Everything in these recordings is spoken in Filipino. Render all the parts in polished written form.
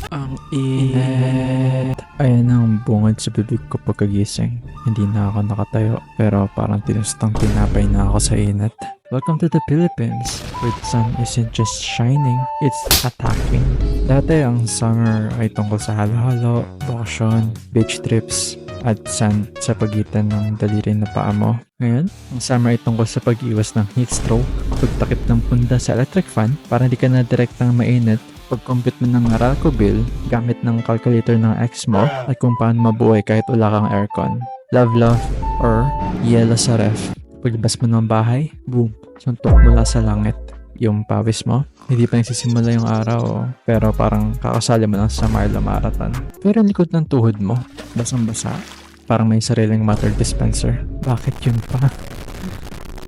Ang init. Ayan ang bungad sa bibig ko pagkagising. Hindi na ako nakatayo, pero parang tinustang tinapay na ako sa init. Welcome to the Philippines, where the sun isn't just shining, it's attacking. Dati ang summer ay tungkol sa halo-halo, bakasyon, beach trips, at sand sa pagitan ng daliri na paa mo. Ngayon, ang summer ay tungkol sa pag-iwas ng heat stroke, pagtakip ng punda sa electric fan para hindi ka na direktang mainit, pag-compute mo ng Meralco bill gamit ng calculator ng ex mo, at kung paano mabuhay kahit wala kang aircon. Love, or yelo sa ref. Paglabas mo ng bahay, boom, suntok mula sa langit yung pawis mo. Hindi pa nagsisimula yung araw, pero parang kakasali mo lang sa Marlo Marathon. Pero ang likod ng tuhod mo, basang-basa. Parang may sariling water dispenser. Bakit yun pa?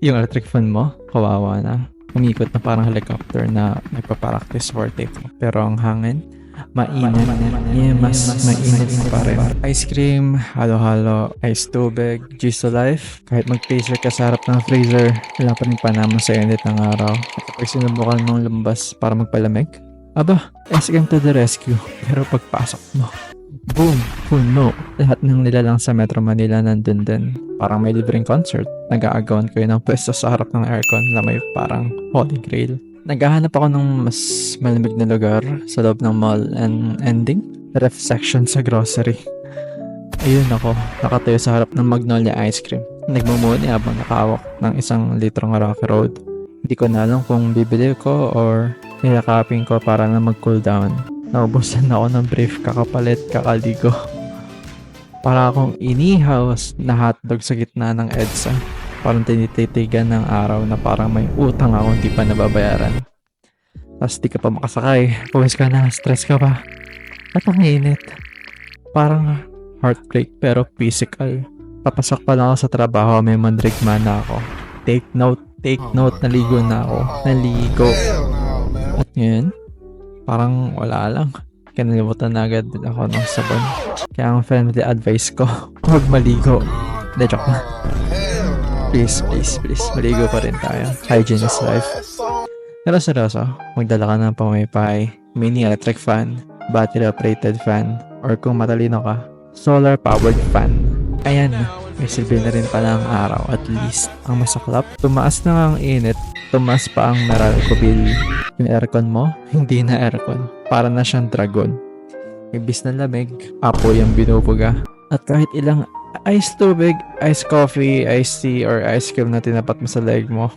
Yung electric fan mo, kawawa na. Umikot na parang helicopter na nagpapractice for tape. Pero ang hangin, mainit. Mas mainit pa rin. Ice cream, halo-halo, ice tubig, G's to life. Kahit mag-pacer ka sa harap ng freezer, wala pa rin panama sa init ng araw. At kapag sinubukan mong lumbas para magpalamig, aba, ice cream to the rescue. Pero pagpasok mo, boom, puno. Lahat ng nilalang sa Metro Manila nandun din. Parang may libreng concert. Nag-aagawan kayo ng pwesto sa harap ng aircon na may parang holy grail. Naghahanap ako ng mas malamig na lugar sa loob ng mall and ending ref section sa grocery. Ayun ako, nakatayo sa harap ng Magnolia ice cream. Nagmumuni habang nakahawak ng 1 litrong Rocky Road. Hindi ko na alam kung bibili ko or nilakapin ko para na mag-cool down. Naubusan ako ng brief, kakapalit, kakaligo. Para akong inihaw na hotdog sa gitna ng EDSA. Parang tinititigan ng araw na parang may utang ako hindi pa nababayaran. Tapos di ka pa makasakay, pawis ka na, stress ka pa. At ang init. Parang heartbreak pero physical. Papasok pa lang ako sa trabaho, may mandrigma na ako. Take note, naligo na ako. Naligo. At ngayon, parang wala lang. Kinalimutan na agad ako ng sabon. Kaya ang friendly advice ko, huwag maligo. De, joke na. Please, maligo pa rin tayo. Hygiene is life. Pero seryoso, magdala ka ng pamipay, mini electric fan, battery operated fan, or kung matalino ka, solar powered fan. Ayan, may silbi na rin pala ang araw at least. Ang masaklap, tumaas na ang init, tumaas pa ang Meralco bill. Yung aircon mo, hindi na aircon. Para na siyang dragon. Ibis na lamig, apoy ang binubuga. At kahit ilang ice tubig, ice coffee, ice tea, or ice cream na tinapat mo sa leg mo,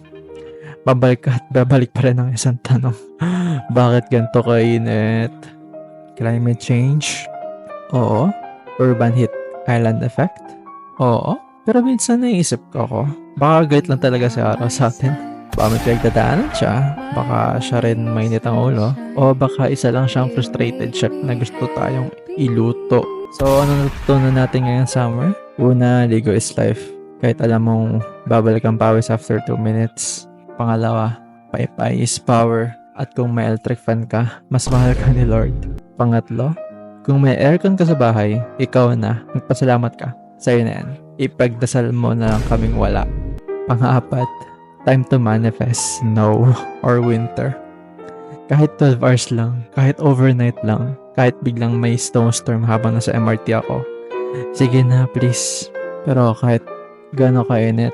babalik ka at babalik pa rin ang isang tanong. Bakit ganito kainit? Climate change? Oo. Urban heat island effect? Oo. Pero minsan naisip ko baka galit lang talaga si araw sa atin. Baka may pinagdadaanan siya. Baka siya rin mainit ang ulo. O baka isa lang siyang frustrated chef na gusto tayong iluto. So, ano natutunan natin ngayong summer? Una, ligo is life. Kahit alam mong babalik ang pawis after 2 minutes. Pangalawa, paypay is power. At kung may electric fan ka, mas mahal ka ni Lord. Pangatlo, kung may aircon ka sa bahay, ikaw na, magpasalamat ka. Sa'yo na yan. Ipagdasal mo na lang kaming wala. Pang-apat, time to manifest snow or winter. Kahit 12 hours lang, kahit overnight lang, kahit biglang may snowstorm habang nasa MRT ako. Sige na, please. Pero kahit gano'n kainit,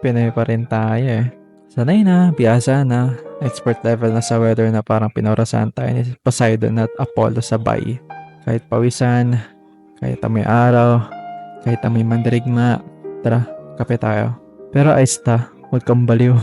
Pinoy pa rin tayo eh. Sanay na, biyasa na, expert level na sa weather na parang pinorasan tayo ni Poseidon at Apollo sabay. Kahit pawisan, kahit amoy araw, kahit amoy mandirigma, tara, kape tayo. Pero ayos ta, huwag kang baliw.